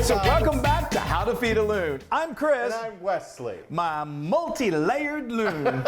So welcome back to How to Feed a Loon. I'm Chris. And I'm Wesley. My multi-layered loon.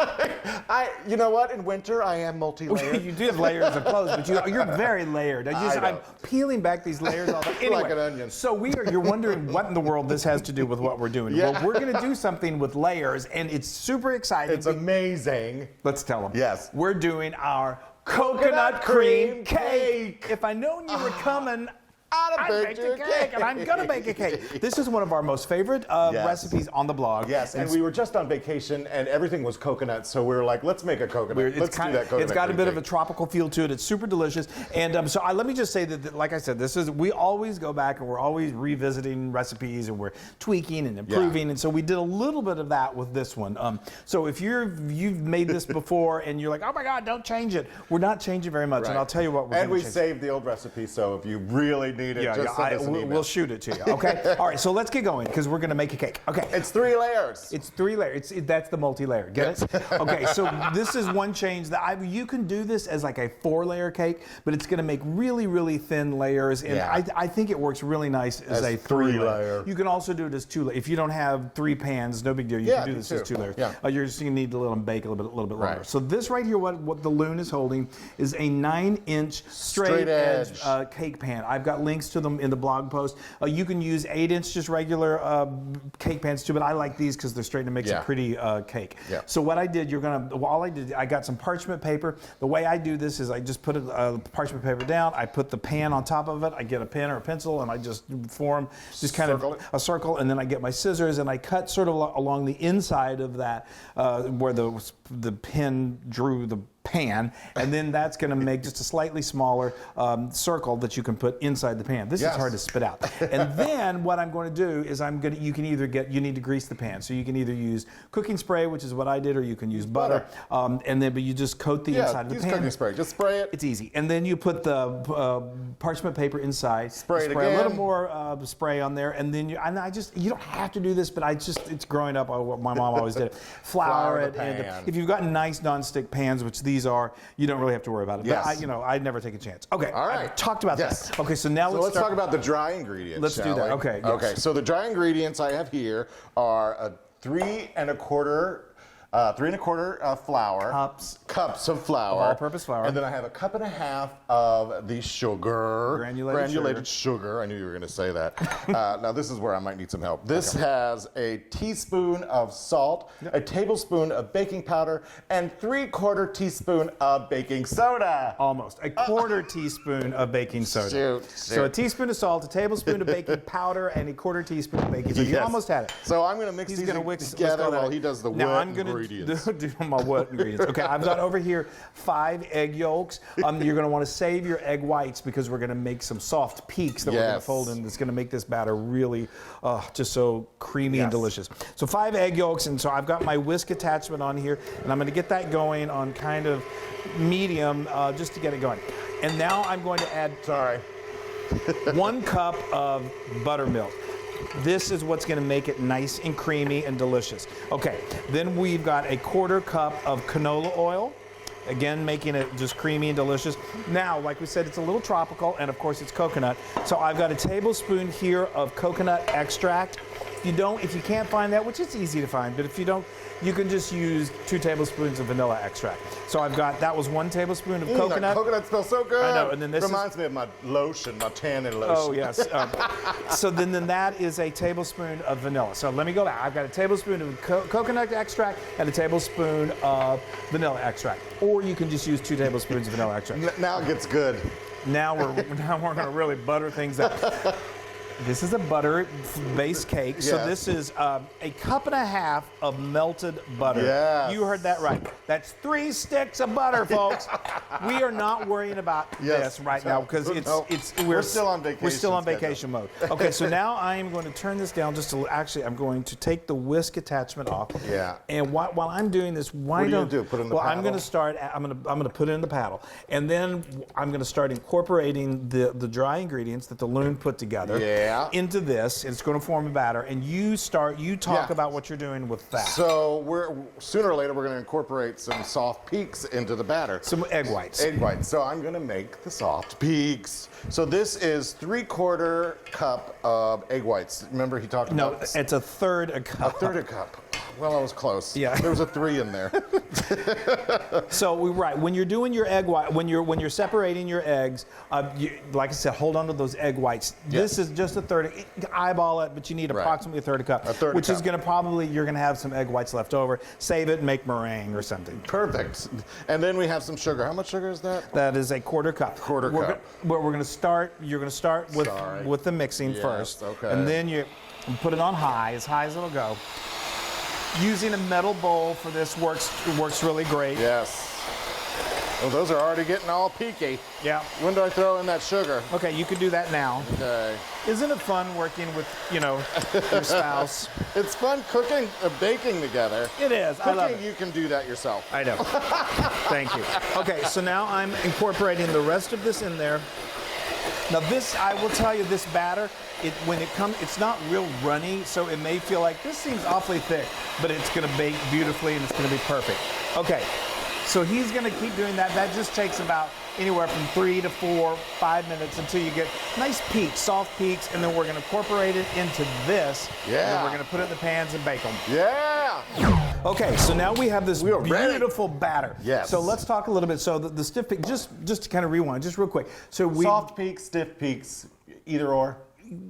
You know what? In winter, I am multi-layered. You do have layers of clothes, but you're very layered. I'm peeling back these layers all the time. Anyway, like an onion. So you're wondering what in the world this has to do with what we're doing. Yeah. Well, we're going to do something with layers, and it's super exciting. It's amazing. Let's tell them. Yes. We're doing our coconut cream cake. If I known you were coming, I baked a cake, and I'm gonna bake a cake. This is one of our most favorite recipes on the blog. Yes, and we were just on vacation, and everything was coconut, so we were like, let's make a coconut. Let's do that coconut. It's got a bit of a tropical feel to it. It's super delicious. And let me just say that, like I said, we always go back and we're always revisiting recipes and we're tweaking and improving. Yeah. And so we did a little bit of that with this one. So if you've made this before and you're like, oh my God, don't change it. We're not changing very much, and I'll tell you what. And we saved the old recipe, so if you really need it, we'll shoot it to you. Okay. All right. So let's get going because we're going to make a cake. Okay. It's 3 layers. It's 3 layers. That's the multi-layer. Get it? Okay. So this is one change that you can do this as like a 4-layer cake, but it's going to make really, really thin layers, and I think it works really nice as a 3-layer. You can also do it as 2 layers. If you don't have 3 pans, no big deal. You can do this as 2 layers. Yeah. You're just going to need to let them bake a little bit longer. Right. So this right here, what the Loon is holding, is a 9-inch straight edge cake pan. I've got links to them in the blog post. You can use 8-inch just regular cake pans too, but I like these because they're straight and makes a pretty cake. Yeah. So what I did, I got some parchment paper. The way I do this is I just put parchment paper down, I put the pan on top of it, I get a pen or a pencil, and I just form a circle, and then I get my scissors and I cut sort of along the inside of that where the pen drew the pan, and then that's going to make just a slightly smaller circle that you can put inside the pan. This is hard to spit out. And then what I'm going to do is you need to grease the pan. So you can either use cooking spray, which is what I did, or you can use butter. But you just coat the inside of the pan. Use cooking spray. Just spray it. It's easy. And then you put the parchment paper inside. Spray it again. A little more spray on there, and then you don't have to do this, but it's growing up. My mom always did it. Flour it. And if you've got nice nonstick pans, which these are, you don't really have to worry about it. Yes. But I'd never take a chance. Okay. All right. I've talked about that. Okay. So now let's talk about the dry ingredients. Let's do that. Okay. Yes. Okay. So the dry ingredients I have here are a 3 1/4 flour. Cups of flour. All-purpose flour. And then I have 1.5 cups of the sugar. Granulated sugar. I knew you were going to say that. Now this is where I might need some help. This has a teaspoon of salt, a tablespoon of baking powder, and 3/4 teaspoon of baking soda. Almost. A 1/4 teaspoon of baking soda. Shoot. So a teaspoon of salt, a tablespoon of baking powder, and a 1/4 teaspoon of baking soda. You almost had it. So I'm going to mix these together while he does the wet ingredients. Do my wet ingredients. Okay, I've got over here 5 egg yolks. You're going to want to save your egg whites because we're going to make some soft peaks that we're going to fold in. That's going to make this batter really just so creamy and delicious. So 5 egg yolks, and so I've got my whisk attachment on here, and I'm going to get that going on kind of medium just to get it going. And now I'm going to add 1 cup of buttermilk. This is what's going to make it nice and creamy and delicious. Okay, then we've got a 1/4 cup of canola oil. Again, making it just creamy and delicious. Now, like we said, it's a little tropical, and of course it's coconut. So I've got a tablespoon here of coconut extract. If you can't find that, which is easy to find, but if you don't, you can just use 2 tablespoons of vanilla extract. So that was 1 tablespoon of coconut. That coconut smells so good. I know, and then this reminds me of my lotion, my tannin lotion. Oh yes. So then that is a tablespoon of vanilla. So let me go back. I've got a tablespoon of coconut extract and a tablespoon of vanilla extract, or you can just use 2 tablespoons of vanilla extract. Now it gets good. Now we're going to really butter things up. This is a butter-based cake, so this is 1.5 cups of melted butter. Yes. You heard that right. That's 3 sticks of butter, folks. We are not worrying about this right now because we're still on vacation. We're still on vacation mode. Okay, so now I am going to turn this down just to I'm going to take the whisk attachment off. Yeah. And while I'm doing this, what are you going to do? Put it in the paddle? I'm going to start. I'm going to put it in the paddle, and then I'm going to start incorporating the dry ingredients that the Loon put together. Yeah. into this. It's going to form a batter, and you talk about what you're doing with that. So sooner or later we're going to incorporate some soft peaks into the batter. Some egg whites. Egg whites. So I'm going to make the soft peaks. So this is 3/4 cup of egg whites. Remember he talked about? No, it's a third a cup. A third a cup. Well, I was close. Yeah. There was a 3 in there. So when you're doing your egg white, when you're separating your eggs, like I said, hold on to those egg whites. This is just a third. Eyeball it, but you need approximately a third a cup. Which is going to you're going to have some egg whites left over. Save it and make meringue or something. Perfect. And then we have some sugar. How much sugar is that? That is a quarter cup. Quarter cup. You're going to start with the mixing first. Okay. And then you put it on high as it'll go. Using a metal bowl for this works really great. Yes. Well, those are already getting all peaky. Yeah. When do I throw in that sugar? Okay, you can do that now. Okay. Isn't it fun working with, your spouse? It's fun cooking, baking together. It is. Cooking, I love it. you can do that yourself. I know. Thank you. Okay, so now I'm incorporating the rest of this in there. Now this, I will tell you, this batter, when it comes, it's not real runny, so it may feel like this seems awfully thick, but it's going to bake beautifully and it's going to be perfect. Okay, so he's going to keep doing that. That just takes about anywhere from 3 to 4, 5 minutes until you get nice peaks, soft peaks, and then we're going to incorporate it into this. Yeah. And then we're going to put it in the pans and bake them. Yeah. Okay, so now we have this beautiful ready. Batter. Yes. So let's talk a little bit. So the stiff peak, just to kind of rewind, just real quick. So Soft peaks, stiff peaks, either or.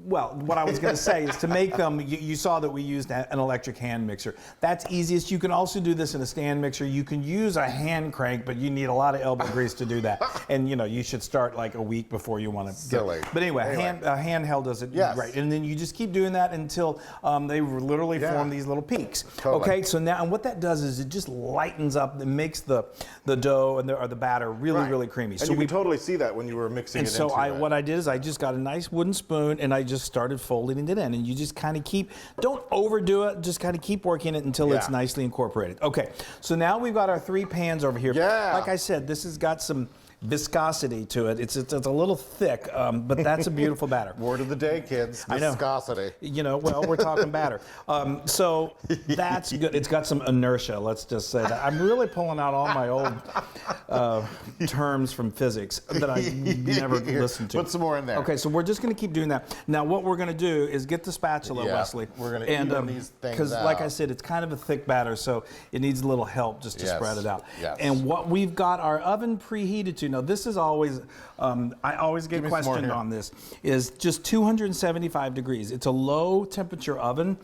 Well, what I was going to say is to make them, you saw that we used an electric hand mixer. That's easiest. You can also do this in a stand mixer. You can use a hand crank, but you need a lot of elbow grease to do that. And, you should start like a week before you want to Silly. But anyway, handheld does it great. And then you just keep doing that until they literally form these little peaks. Totally. Okay, so now, and what that does is it just lightens up and makes the dough or the batter really creamy. And so you can totally see that when you were mixing it into what I did is I just got a nice wooden spoon and I just started folding it in, and you just kind of don't overdo it, just kind of keep working it until it's nicely incorporated. Okay, so now we've got our 3 pans over here. Yeah. Like I said, this has got some viscosity to it. It's a little thick, but that's a beautiful batter. Word of the day, kids. I know. Viscosity. Well, we're talking batter. So that's good. It's got some inertia, let's just say that. I'm really pulling out all my old terms from physics that I never listened to. Put some more in there. Okay, so we're just going to keep doing that. Now, what we're going to do is get the spatula, Wesley. We're going to even these things out. Because, like I said, it's kind of a thick batter, so it needs a little help just to spread it out. Yes. And what we've got our oven preheated to, now this is always, I always get questioned on this, is just 275 degrees. It's a low temperature oven.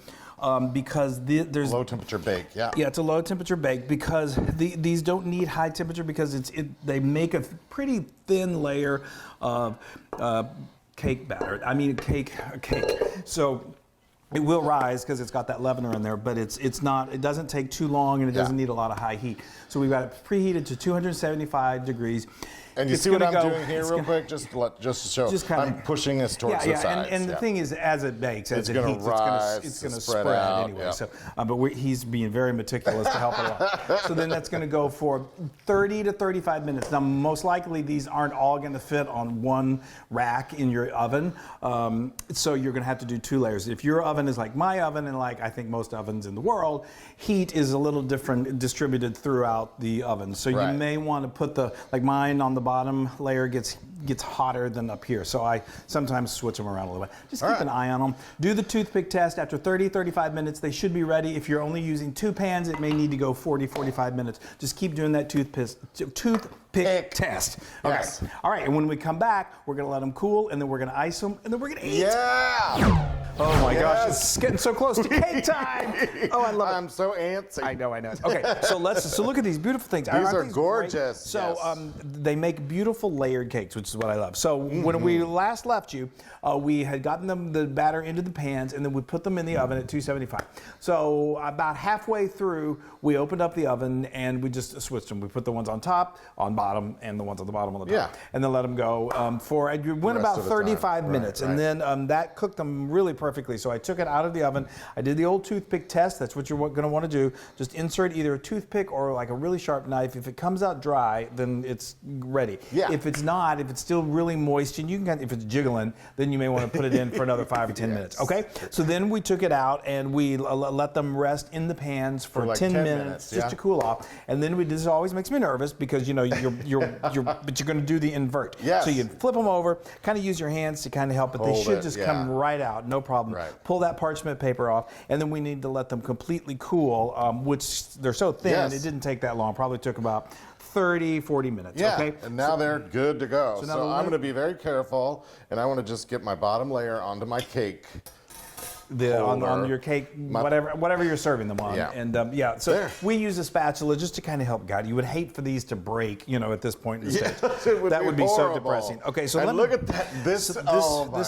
Because there's low temperature bake, yeah. Yeah, it's a low temperature bake because these don't need high temperature because they make a pretty thin layer of cake batter. I mean, a cake. So it will rise because it's got that leavener in there, but it doesn't take too long and it doesn't need a lot of high heat. So we've got it preheated to 275 degrees. And you see what I'm doing here real quick? Just to show. I'm pushing this towards the sides. And the thing is, as it bakes, as it heats, it's going to spread anyway. Yeah. So, but he's being very meticulous to help it out. So then that's going to go for 30 to 35 minutes. Now, most likely these aren't all going to fit on one rack in your oven. So you're going to have to do 2 layers. If your oven is like my oven, and like I think most ovens in the world, heat is a little different distributed throughout the oven. So you may want to put like mine on the bottom layer gets hotter than up here. So I sometimes switch them around a little bit. Just keep an eye on them. Do the toothpick test. After 30, 35 minutes, they should be ready. If you're only using 2 pans, it may need to go 40, 45 minutes. Just keep doing that toothpick test. Okay. Yes. All right, and when we come back, we're going to let them cool, and then we're going to ice them, and then we're going to eat. Yeah! Oh my gosh, it's getting so close to cake time. Oh, I love it. I'm so antsy. I know. Okay, so look at these beautiful things. These are gorgeous. So they make beautiful layered cakes, which is what I love. So when we last left you, we had gotten the batter into the pans, and then we put them in the oven at 275. So about halfway through, we opened up the oven, and we just switched them. We put the ones on top, on bottom, and the ones on the bottom on the top. And then let them go for, it went about 35 minutes. And then that cooked them really perfect. perfectly. So I took it out of the oven. I did the old toothpick test. That's what you're going to want to do. Just insert either a toothpick or like a really sharp knife. If it comes out dry, then it's ready. Yeah. If it's not, if it's still really moist, and you can, if it's jiggling, then you may want to put it in for another 5 or 10 minutes. Okay. So then we took it out and we let them rest in the pans for like 10 minutes just to cool off. And then this always makes me nervous because but you're going to do the invert. Yes. So you flip them over, kind of use your hands to kind of help, but they should just come right out, no problem. Right. Pull that parchment paper off, and then we need to let them completely cool, which they're so thin, it didn't take that long. Probably took about 30, 40 minutes. Yeah, okay? and now they're good to go. So I'm going to be very careful, and I want to just get my bottom layer onto my cake. On your cake, whatever you're serving them on. Yeah. And so we use a spatula just to kind of help guide. You would hate for these to break, at this point in the stage. That would be so depressing. Okay, so look at that. This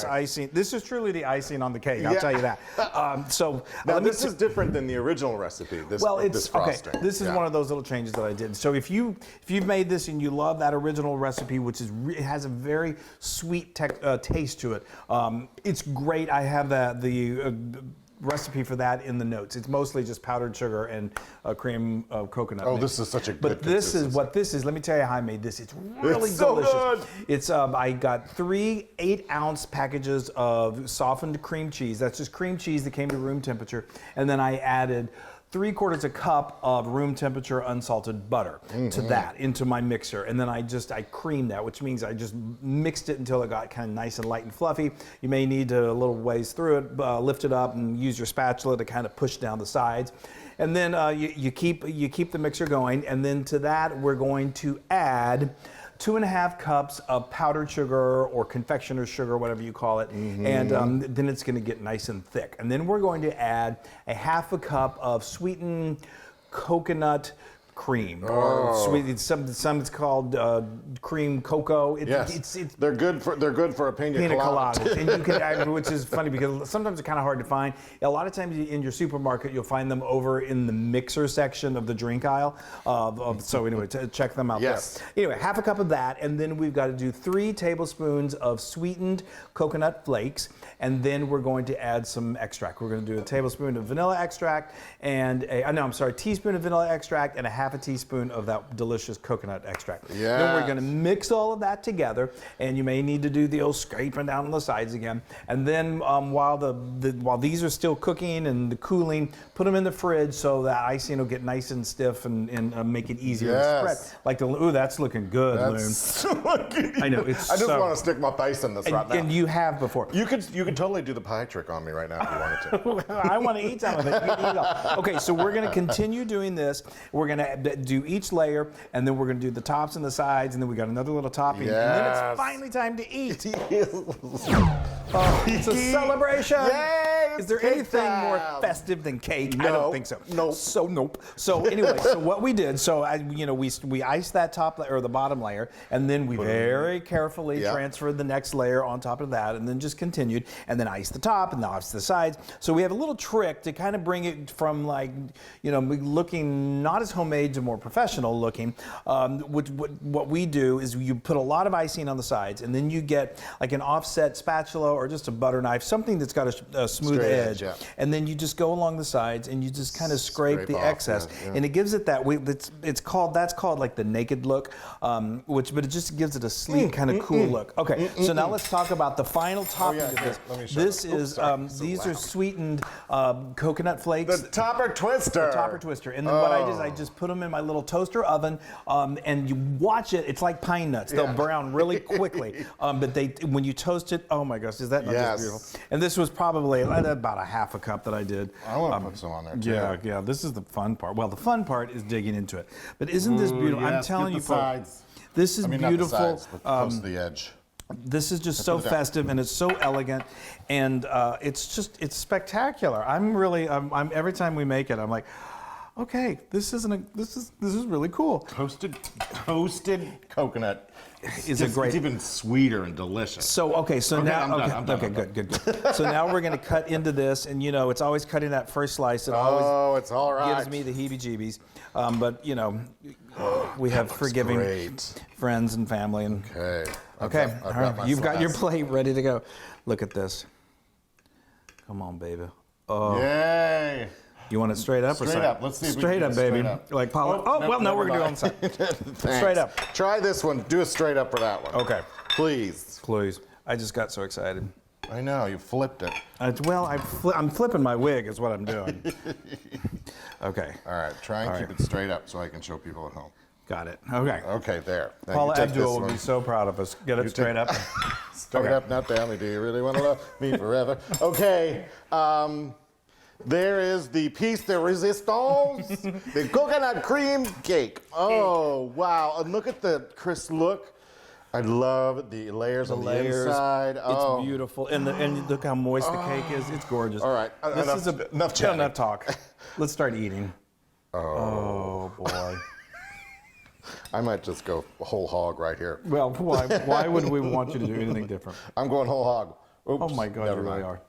icing. This is truly the icing on the cake. I'll tell you that. Now this is different than the original recipe. This frosting. Okay. This is one of those little changes that I did. So if you've made this and you love that original recipe, which is it has a very sweet taste to it, it's great. I have the recipe for that in the notes. It's mostly just powdered sugar and cream coconut. Oh, this is such a good But this is what this is. Let me tell you how I made this. It's really so delicious. good. It's I got 3 8-ounce packages of softened cream cheese. That's just cream cheese that came to room temperature, and then I added 3/4 cup of room temperature unsalted butter to that into my mixer, and then I creamed that, which means I just mixed it until it got kind of nice and light and fluffy. You may need to a little ways through it, lift it up and use your spatula to kind of push down the sides, and then you keep the mixer going, and then to that we're going to add 2.5 cups of powdered sugar or confectioner's sugar, whatever you call it, and then it's going to get nice and thick. And then we're going to add a 1/2 cup of sweetened coconut cream, or sweet. Some it's called cream cocoa. They're good for a pina colada. And you can, which is funny because sometimes they're kind of hard to find. A lot of times in your supermarket you'll find them over in the mixer section of the drink aisle. So anyway, check them out there. Anyway, 1/2 cup of that, and then we've got to do 3 tablespoons of sweetened coconut flakes, and then we're going to add some extract. We're going to do a tablespoon of vanilla extract and teaspoon of vanilla extract and a 1/2 teaspoon of that delicious coconut extract. Then we're going to mix all of that together, and you may need to do the old scraping down on the sides again. And then while these are still cooking and cooling, put them in the fridge so that icing will get nice and stiff and make it easier to spread. That's looking good, Loon. I know. I just want to stick my face in this right now. And you have before. You could totally do the pie trick on me right now if you wanted to. I want to eat some of it. You can eat it all. Okay, so we're going to continue doing this. We're going to do each layer, and then we're going to do the tops and the sides, and then we got another little topping, and then it's finally time to eat. It's a celebration. Yay, is there anything more festive than cake? No, I don't think so. Nope. So anyway, so what we did, we iced that top layer or the bottom layer, and then we very carefully transferred the next layer on top of that, and then just continued, and then iced the top and then iced the sides. So we have a little trick to kind of bring it from looking not as homemade to more professional looking. What we do is you put a lot of icing on the sides, and then you get like an offset spatula or just a butter knife, something that's got a smooth edge, and then you just go along the sides and you just kind of scrape the excess, and it gives it that that's called like the naked look, but it just gives it a sleek kind of cool look. Okay, so now let's talk about the final topping of this. This is these are sweetened coconut flakes. The topper twister. The topper twister, and then what I did is I just put them in my little toaster oven, and you watch it. It's like pine nuts; they'll brown really quickly. But when you toast it, oh my gosh, is that not just beautiful? And this was probably about a 1/2 cup that I did. I want to put some on there too. Yeah. This is the fun part. Well, the fun part is digging into it. But isn't this beautiful? I'm telling you, folks, this is beautiful. Not the sides, but close to the edge. This is just so festive, and it's so elegant, and it's spectacular. I'm every time we make it, I'm like, okay, this is really cool. Toasted coconut is a great. It's even sweeter and delicious. So I'm done. Good. So now we're going to cut into this, and it's always cutting that first slice. It always it's all right. gives me the heebie-jeebies, but we have forgiving friends and family, and okay. All right. You've got your plate ready to go. Look at this. Come on, baby. Oh. Yay! You want it straight up or Straight up. Let's see if we can straight get up, it baby. straight up. Like Paula. Oh, well, no, we're gonna go on the side. Straight up. Try this one. Do a straight up for that one. Okay. Please. Please. I just got so excited. I know, you flipped it. I'm flipping my wig is what I'm doing. Okay. All right, try and keep it straight up so I can show people at home. Got it. Okay. Okay, there. Now Paula you take this Abdul would one. be so proud of us. Get it straight up. Straight up, now tell me, do you really want to love me forever? Okay, there is the piece de resistance, the coconut cream cake. Oh, wow, and look at the crisp look. I love the layers on the inside. It's beautiful, and look how moist the cake is. It's gorgeous. All right, enough chatting. Enough talk. Let's start eating. Oh boy. I might just go whole hog right here. Well, why would we want you to do anything different? I'm going whole hog. Oops, Oh my God, you really are.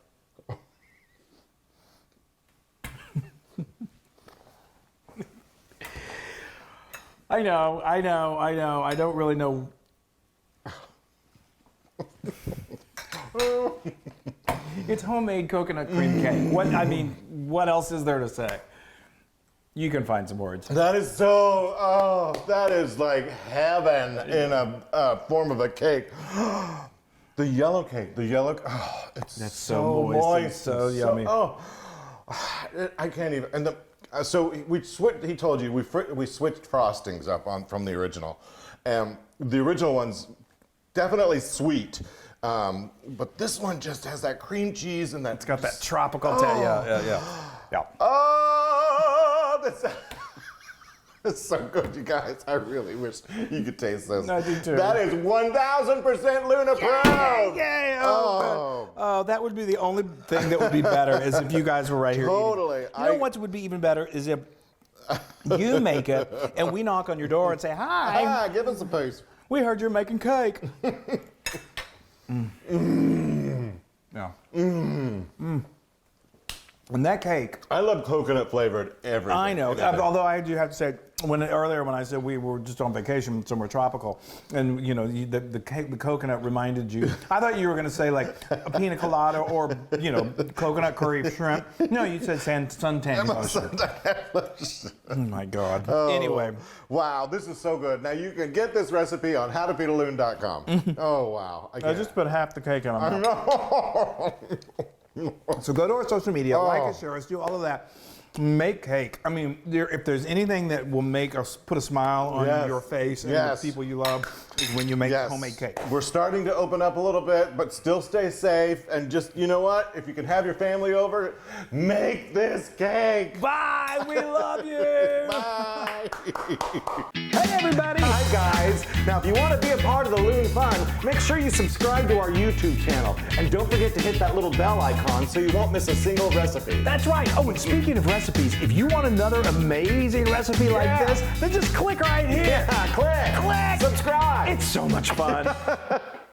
I know. I don't really know. It's homemade coconut cream cake. What else is there to say? You can find some words. That is that is like heaven in a form of a cake. The yellow cake, it's so moist. It's so yummy. I can't even. And so we switched. He told you we switched frostings up from the original, and the original one's definitely sweet. But this one just has that cream cheese and that. It's got that tropical taste. Yeah. Oh, that's so good, you guys. I really wish you could taste this. I do too. That is 1,000% Loon approved. Yay! Oh, that would be the only thing that would be better is if you guys were right here. Totally. You know what would be even better is if you make it and we knock on your door and say, "Hi, Hi, give us a piece." we heard you're making cake." Yeah. And that cake. I love coconut flavored everything. I know. Although I do have to say, earlier when I said we were just on vacation somewhere tropical, and the coconut reminded you. I thought you were going to say like a pina colada or coconut curry shrimp. No, you said suntan lotion. Oh my God. Anyway. Wow, this is so good. Now you can get this recipe on howtofeedaloon.com. Oh wow. I just put half the cake in. I know. So go to our social media, like us, share us, do all of that. Make cake. I mean, if there's anything that will make us put a smile on your face and the people you love, is when you make homemade cake. We're starting to open up a little bit, but still stay safe. And just, you know what? If you can have your family over, make this cake. Bye. We love you. Bye. Hey, everybody. Hi, guys. Now, if you want to be a part of the Loon fun, make sure you subscribe to our YouTube channel. And don't forget to hit that little bell icon so you won't miss a single recipe. That's right. Oh, and speaking of recipes, if you want another amazing recipe like this, then just click right here. Yeah, click. Click. Subscribe. It's so much fun.